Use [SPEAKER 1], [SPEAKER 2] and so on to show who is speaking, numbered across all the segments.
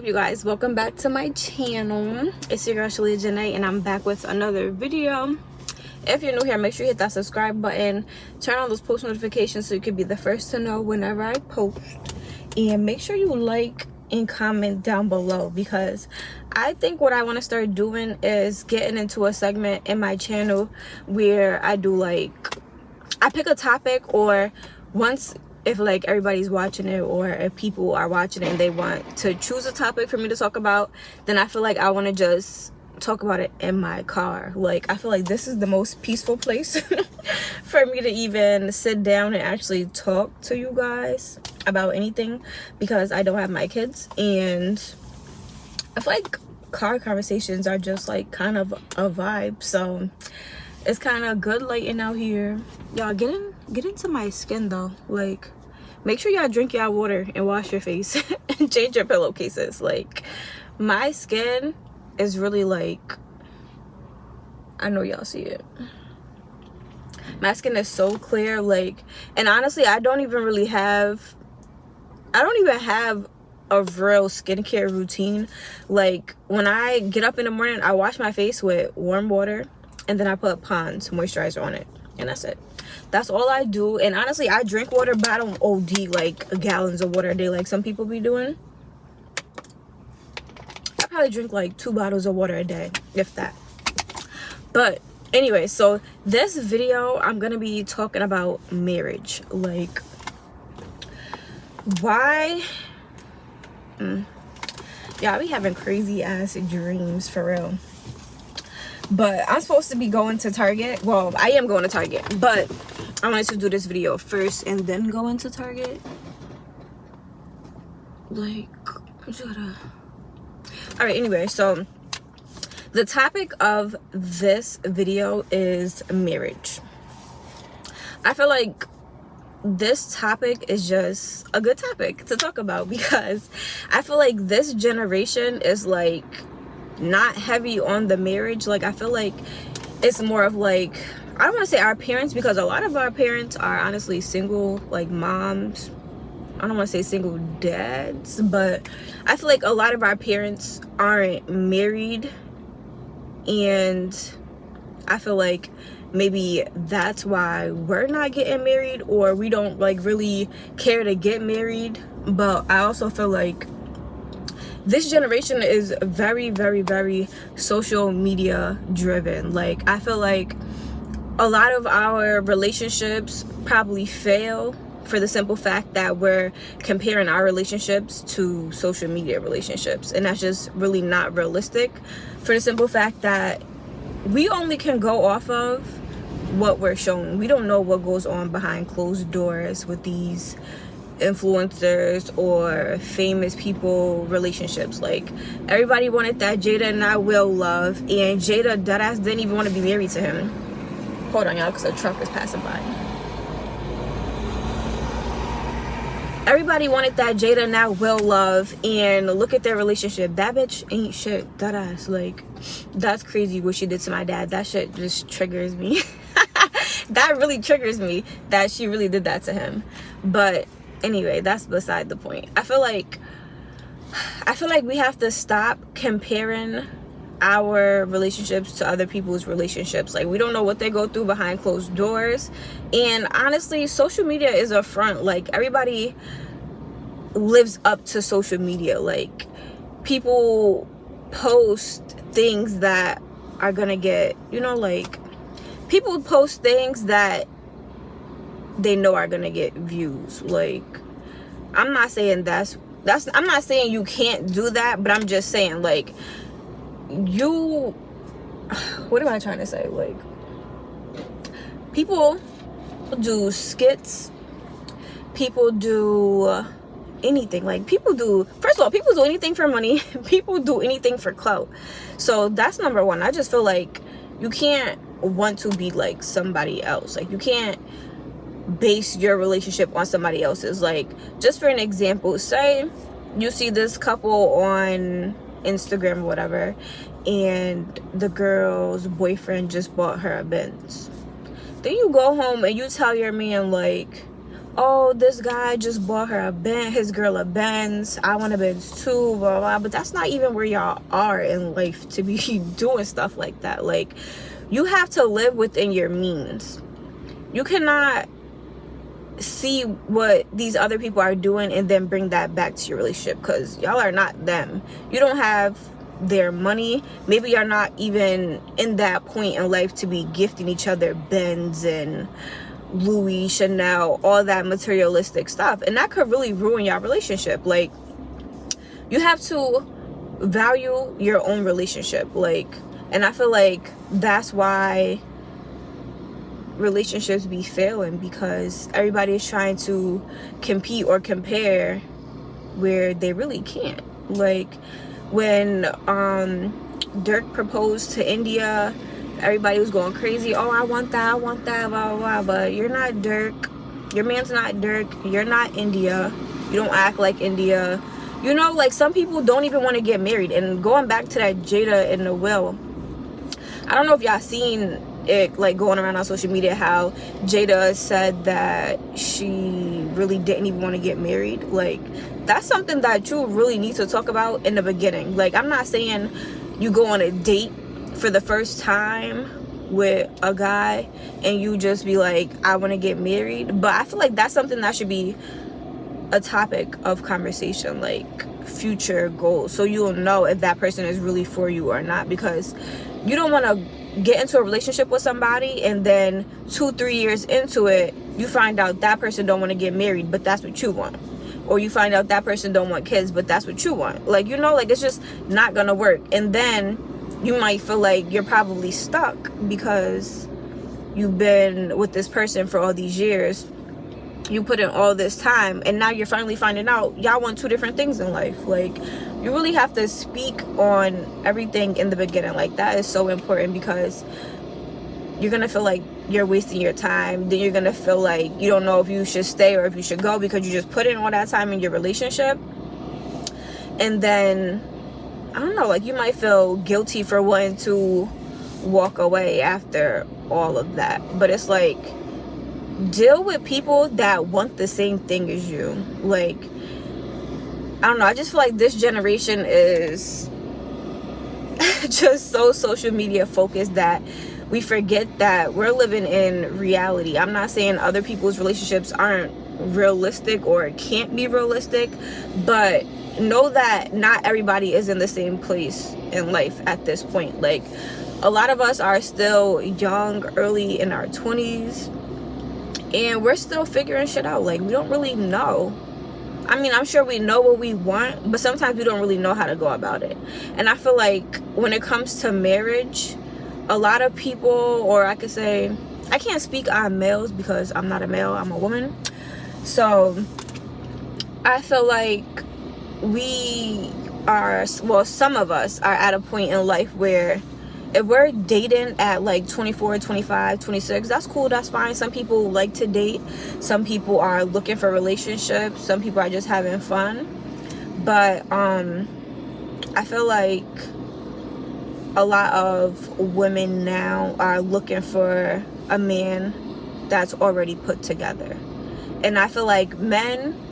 [SPEAKER 1] you guys? Welcome back to my channel. It's your girl shaleahjanae, and I'm back with another video. If you're new here, make sure you hit that subscribe button, turn on those post notifications so you can be the first to know whenever I post, and make sure you like and comment down below, because I think what I want to start doing is getting into a segment in my channel where I do, like, I pick a topic, or if like everybody's watching it, or if people are watching it and they want to choose a topic for me to talk about, then I feel like I want to just talk about it in my car. Like, I feel like this is the most peaceful place for me to even sit down and actually talk to you guys about anything, because I don't have my kids, and I feel like car conversations are just like kind of a vibe. So it's kind of good lighting out here. Y'all get into my skin though. Like, make sure y'all drink y'all water and wash your face and change your pillowcases. Like, my skin is really, like, I know y'all see it. My skin is so clear, like, and honestly, I don't even have a real skincare routine. Like, when I get up in the morning, I wash my face with warm water, and then I put Pond's moisturizer on it, and that's it. That's all I do. And honestly, I drink water, but I don't OD like gallons of water a day like some people be doing. I probably drink like 2 bottles of water a day, if that. But anyway, so this video, I'm gonna be talking about marriage. Like, why y'all be having crazy ass dreams for real. But I'm supposed to be going to Target. Well, I am going to Target, but I wanted to do this video first and then go into Target. Like, all right, anyway, so the topic of this video is marriage. I feel like this topic is just a good topic to talk about, because I feel like this generation is like not heavy on the marriage. Like, I feel like it's more of like, I don't want to say our parents, because a lot of our parents are honestly single, like moms. I don't want to say single dads, but I feel like a lot of our parents aren't married, and I feel like maybe that's why we're not getting married, or we don't like really care to get married. But I also feel like this generation is very, very, very social media driven. Like, I feel like a lot of our relationships probably fail for the simple fact that we're comparing our relationships to social media relationships, and that's just really not realistic, for the simple fact that we only can go off of what we're shown. We don't know what goes on behind closed doors with these influencers or famous people relationships. Like, everybody wanted that Jada and I Will love, and Jada deadass didn't even want to be married to him. Hold on, y'all, because a truck is passing by. Everybody wanted that Jada and I Will love, and look at their relationship. That bitch ain't shit. Deadass. Like, that's crazy what she did to my dad. That shit just triggers me. That really triggers me that she really did that to him. But anyway, that's beside the point. I feel like we have to stop comparing our relationships to other people's relationships. Like, we don't know what they go through behind closed doors, and honestly, social media is a front. Like, everybody lives up to social media. Like, people post things that are gonna get, you know, like, people post things that they know are gonna get views. Like, I'm not saying I'm not saying you can't do that, but I'm just saying, like, what am I trying to say? Like, people do skits, people do anything. Like, first of all, people do anything for money. People do anything for clout. So that's number one. I just feel like you can't want to be like somebody else. Like, you can't base your relationship on somebody else's. Like, just for an example, say you see this couple on Instagram or whatever, and the girl's boyfriend just bought her a Benz. Then you go home and you tell your man, like, oh, this guy just bought her his girl a Benz, I want a Benz too, blah, blah. But that's not even where y'all are in life to be doing stuff like that. Like, you have to live within your means. You cannot see what these other people are doing and then bring that back to your relationship, because y'all are not them. You don't have their money. Maybe you're not even in that point in life to be gifting each other Benz and Louis, Chanel, all that materialistic stuff, and that could really ruin your relationship. Like, you have to value your own relationship. Like, and I feel like that's why relationships be failing, because everybody is trying to compete or compare where they really can't. Like, when Dirk proposed to India, everybody was going crazy. Oh, I want that, blah, blah, blah. But you're not Dirk. Your man's not Dirk. You're not India. You don't act like India. You know, like, some people don't even want to get married. And going back to that Jada and the Will, I don't know if y'all seen it, like, going around on social media, how Jada said that she really didn't even want to get married. Like, that's something that you really need to talk about in the beginning. Like, I'm not saying you go on a date for the first time with a guy and you just be like, I want to get married. But I feel like that's something that should be a topic of conversation, like future goals, so you'll know if that person is really for you or not. Because you don't want to get into a relationship with somebody and then 2-3 years into it, you find out that person don't want to get married, but that's what you want. Or you find out that person don't want kids, but that's what you want. Like, you know, like, it's just not gonna work. And then you might feel like you're probably stuck because you've been with this person for all these years. You put in all this time, and now you're finally finding out y'all want two different things in life. Like, you really have to speak on everything in the beginning. Like, that is so important, because you're gonna feel like you're wasting your time. Then you're gonna feel like you don't know if you should stay or if you should go, because you just put in all that time in your relationship. And then, I don't know, like, you might feel guilty for wanting to walk away after all of that. But it's like, deal with people that want the same thing as you. Like, I don't know, I just feel like this generation is just so social media focused that we forget that we're living in reality. I'm not saying other people's relationships aren't realistic or can't be realistic, but know that not everybody is in the same place in life at this point. Like, a lot of us are still young, early in our 20s, and we're still figuring shit out. Like, we don't really know. I mean, I'm sure we know what we want, but sometimes we don't really know how to go about it. And I feel like when it comes to marriage, a lot of people, or I could say, I can't speak on males because I'm not a male, I'm a woman. So I feel like we are, well, some of us are at a point in life where if we're dating at like 24, 25, 26, that's cool, that's fine. Some people like to date. Some people are looking for relationships. Some people are just having fun. But I feel like a lot of women now are looking for a man that's already put together. And I feel like men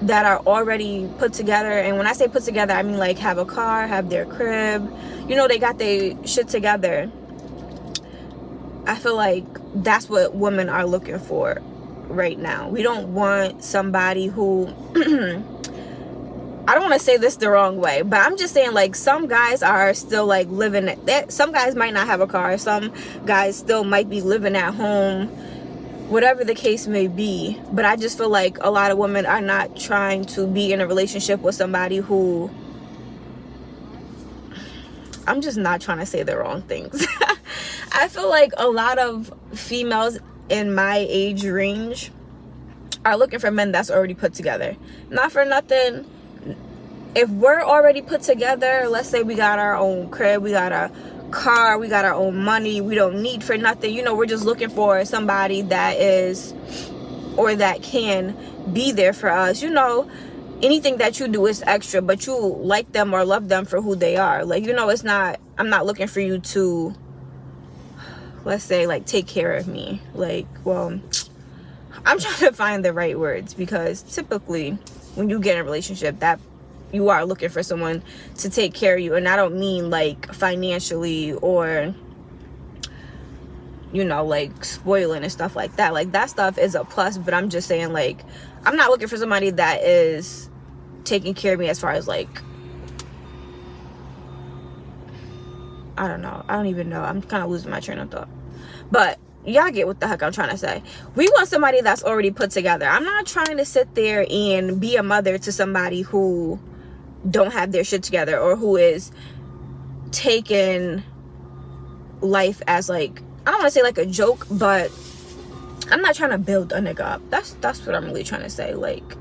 [SPEAKER 1] that are already put together, and when I say put together, I mean like have a car, have their crib, you know, they got their shit together. I feel like that's what women are looking for right now. We don't want somebody who I don't want to say this the wrong way, but I'm just saying, like, some guys are still like living that. Some guys might not have a car. Some guys still might be living at home, whatever the case may be. But I just feel like a lot of women are not trying to be in a relationship with somebody who, I'm just not trying to say the wrong things. I feel like a lot of females in my age range are looking for men that's already put together. Not for nothing. If we're already put together, let's say we got our own crib, we got a car, we got our own money, we don't need for nothing, you know, we're just looking for somebody that is, or that can be there for us. You know, anything that you do is extra, but you like them or love them for who they are. Like, you know, it's not, I'm not looking for you to, let's say, like, take care of me. Like, well, I'm trying to find the right words, because typically when you get in a relationship, that you are looking for someone to take care of you. And I don't mean like financially or, you know, like spoiling and stuff like that. Like that stuff is a plus, but I'm just saying, like, I'm not looking for somebody that is taking care of me as far as like, I don't know. I don't even know. I'm kind of losing my train of thought. But y'all get what the heck I'm trying to say. We want somebody that's already put together. I'm not trying to sit there and be a mother to somebody who don't have their shit together, or who is taking life as like, I don't want to say like a joke, but I'm not trying to build a nigga up. That's what I'm really trying to say. Like,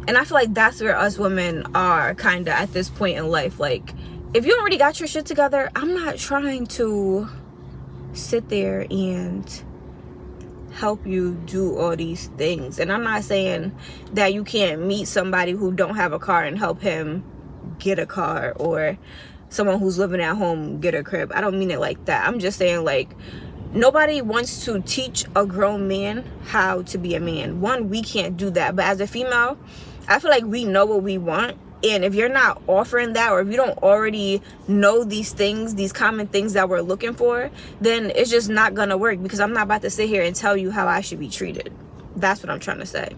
[SPEAKER 1] and I feel like that's where us women are kind of at this point in life. Like, if you already got your shit together, I'm not trying to sit there and help you do all these things. And I'm not saying that you can't meet somebody who don't have a car and help him get a car, or someone who's living at home get a crib. I don't mean it like that. I'm just saying, like, nobody wants to teach a grown man how to be a man. One, we can't do that. But as a female, I feel like we know what we want. And if you're not offering that, or if you don't already know these things, these common things that we're looking for, then it's just not gonna work, because I'm not about to sit here and tell you how I should be treated. That's what I'm trying to say.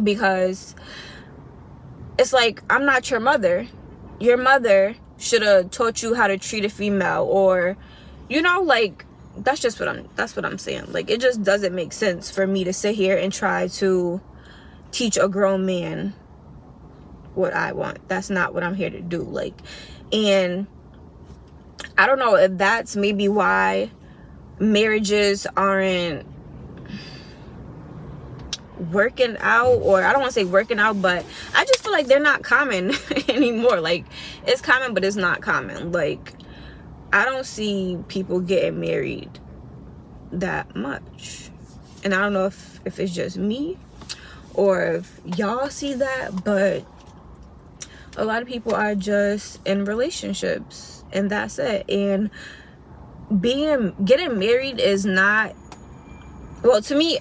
[SPEAKER 1] Because it's like, I'm not your mother. Your mother should have taught you how to treat a female, or, you know, like, that's what I'm saying. Like, it just doesn't make sense for me to sit here and try to teach a grown man what I want. That's not what I'm here to do. Like, and I don't know if that's maybe why marriages aren't working out, or I don't want to say working out, but I just feel like they're not common anymore. Like, it's common, but it's not common. Like, I don't see people getting married that much. And I don't know if it's just me, or if y'all see that, but a lot of people are just in relationships, and that's it. And getting married is not, well, to me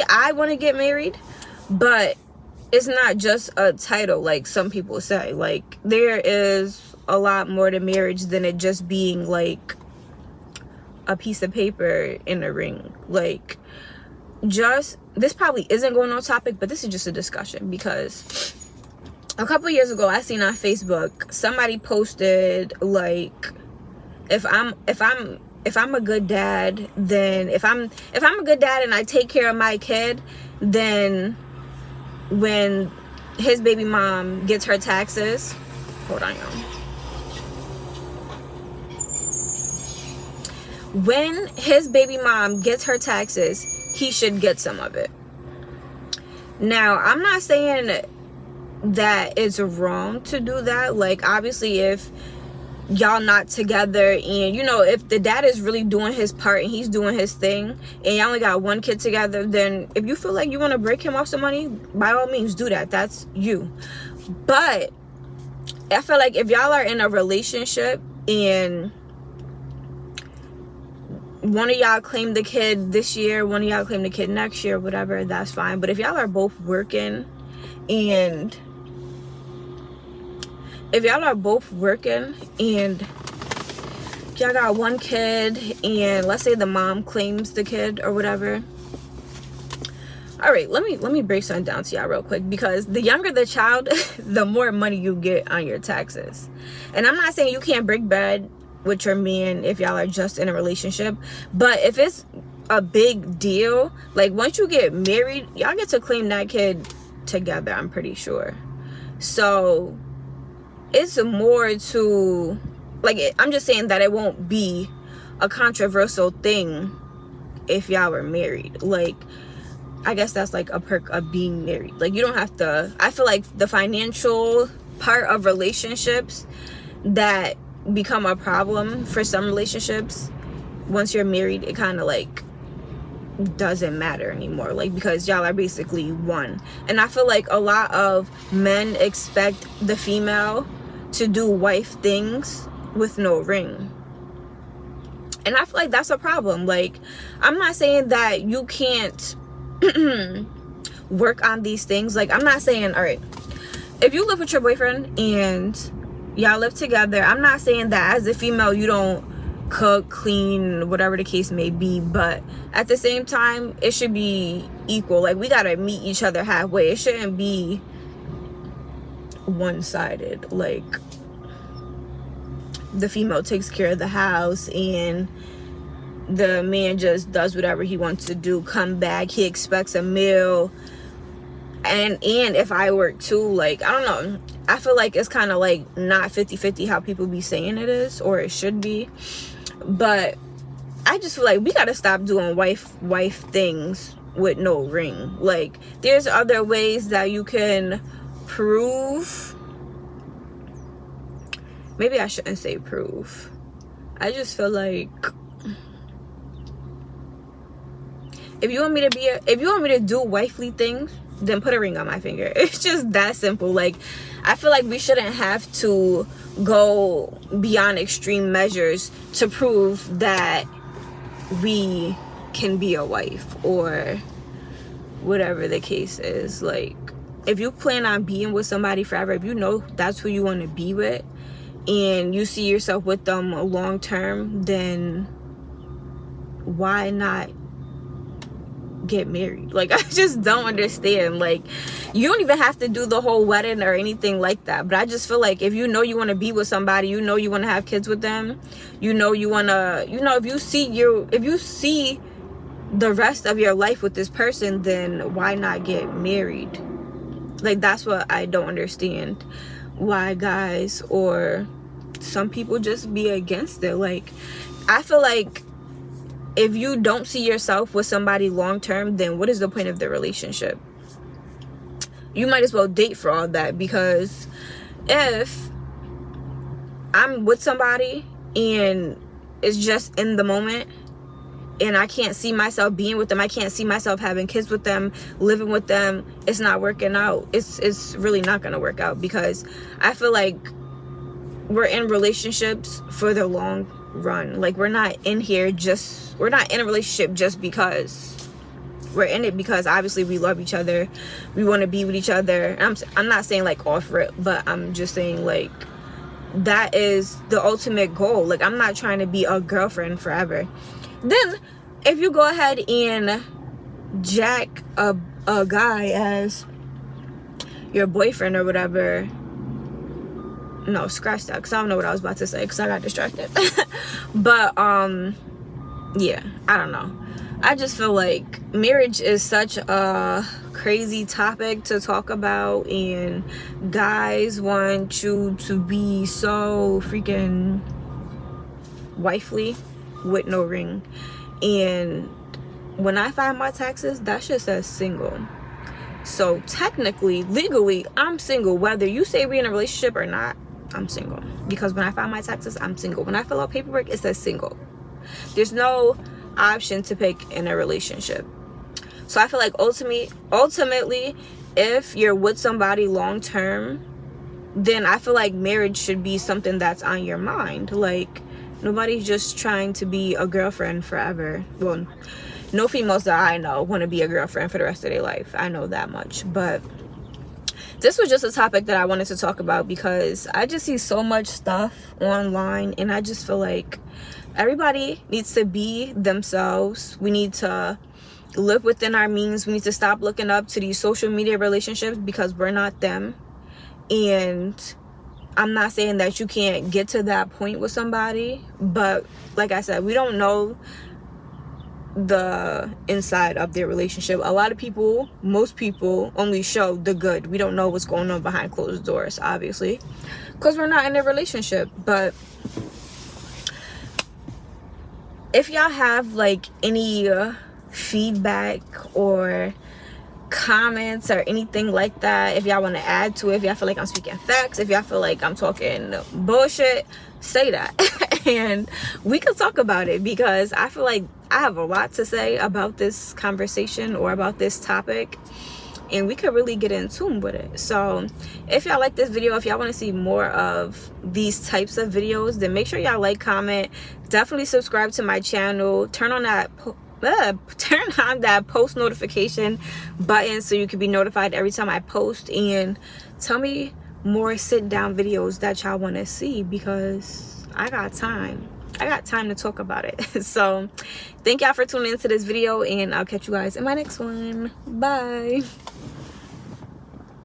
[SPEAKER 1] I want to get married, but it's not just a title like some people say. Like, there is a lot more to marriage than it just being like a piece of paper in a ring. Like, just, this probably isn't going on topic, but this is just a discussion, because a couple years ago, I seen on Facebook, somebody posted, like, if I'm a good dad, then if I'm a good dad and I take care of my kid, then when his baby mom gets her taxes, hold on, y'all. When his baby mom gets her taxes, he should get some of it. Now, I'm not saying that it's wrong to do that. Like, obviously, if y'all not together, and, you know, if the dad is really doing his part and he's doing his thing, and y'all only got one kid together, then if you feel like you want to break him off some money, by all means do that. That's you. But I feel like if y'all are in a relationship and one of y'all claim the kid this year, one of y'all claim the kid next year, whatever, that's fine. But if y'all are both working, and y'all got one kid, and let's say the mom claims the kid or whatever. All right, let me break something down to y'all real quick, because the younger the child, the more money you get on your taxes. And I'm not saying you can't break bread with your man if y'all are just in a relationship, but if it's a big deal, like, once you get married, y'all get to claim that kid together, I'm pretty sure. So it's more to, like, I'm just saying that it won't be a controversial thing if y'all were married. Like, I guess that's like a perk of being married. Like, you don't have to, I feel like the financial part of relationships that become a problem for some relationships, once you're married, it kind of like doesn't matter anymore, like, because y'all are basically one. And I feel like a lot of men expect the female to do wife things with no ring, and I feel like that's a problem. Like, I'm not saying that you can't work on these things. Like, I'm not saying, all right, if you live with your boyfriend and y'all live together, I'm not saying that as a female you don't cook, clean, whatever the case may be, but at the same time it should be equal. Like, we gotta meet each other halfway. It shouldn't be one-sided. Like, the female takes care of the house and the man just does whatever he wants to do, come back, he expects a meal. And if I work too, like, I don't know, I feel like it's kind of like not 50-50 how people be saying it is, or it should be. But I just feel like we gotta stop doing wife things with no ring. Like, there's other ways that you can prove. Maybe I shouldn't say prove. I just feel like if you want me to do wifely things, then put a ring on my finger. It's just that simple. Like, I feel like we shouldn't have to go beyond extreme measures to prove that we can be a wife or whatever the case is. Like, if you plan on being with somebody forever, if you know that's who you want to be with and you see yourself with them long term, then why not get married? Like, I just don't understand. Like, you don't even have to do the whole wedding or anything like that, but I just feel like if you know you want to be with somebody, you know you want to have kids with them, you know you want to, you know, if you see the rest of your life with this person, then why not get married? Like, that's what I don't understand, why guys or some people just be against it. Like, I feel like if you don't see yourself with somebody long term, then what is the point of the relationship? You might as well date for all that, because if I'm with somebody and it's just in the moment and I can't see myself being with them, I can't see myself having kids with them, living with them, it's not working out. It's really not going to work out, because I feel like we're in relationships for the long run. Like, we're not in a relationship just because. We're in it because obviously we love each other, we want to be with each other. I'm not saying like offer it, but I'm just saying like that is the ultimate goal. Like, I'm not trying to be a girlfriend forever. Then if you go ahead and jack a guy as your boyfriend or whatever, no, scratch that, because I don't know what I was about to say because I got distracted. But yeah, I don't know. I just feel like marriage is such a crazy topic to talk about, and guys want you to be so freaking wifely with no ring. And when I file my taxes, that shit says single. So technically, legally, I'm single. Whether you say we're in a relationship or not, I'm single. Because when I file my taxes, I'm single. When I fill out paperwork, it says single. There's no option to pick in a relationship. So I feel like ultimately, if you're with somebody long term, then I feel like marriage should be something that's on your mind. Like, nobody's just trying to be a girlfriend forever. Well, no females that I know want to be a girlfriend for the rest of their life. I know that much. But this was just a topic that I wanted to talk about because I just see so much stuff online, and I just feel like everybody needs to be themselves. We need to live within our means. We need to stop looking up to these social media relationships because we're not them. And I'm not saying that you can't get to that point with somebody, but like I said, we don't know the inside of their relationship. A lot of people, most people, only show the good. We don't know what's going on behind closed doors, obviously, because we're not in a relationship. But if y'all have like any feedback or comments or anything like that, if y'all want to add to it, if y'all feel like I'm speaking facts, if y'all feel like I'm talking bullshit, say that and we can talk about it, because I feel like I have a lot to say about this conversation or about this topic, and we could really get in tune with it. So if y'all like this video, if y'all want to see more of these types of videos, then make sure y'all like, comment, definitely subscribe to my channel, turn on that turn on that post notification button so you can be notified every time I post, and tell me more sit down videos that y'all want to see, because I got time to talk about it. So thank y'all for tuning into this video, and I'll catch you guys in my next one. Bye.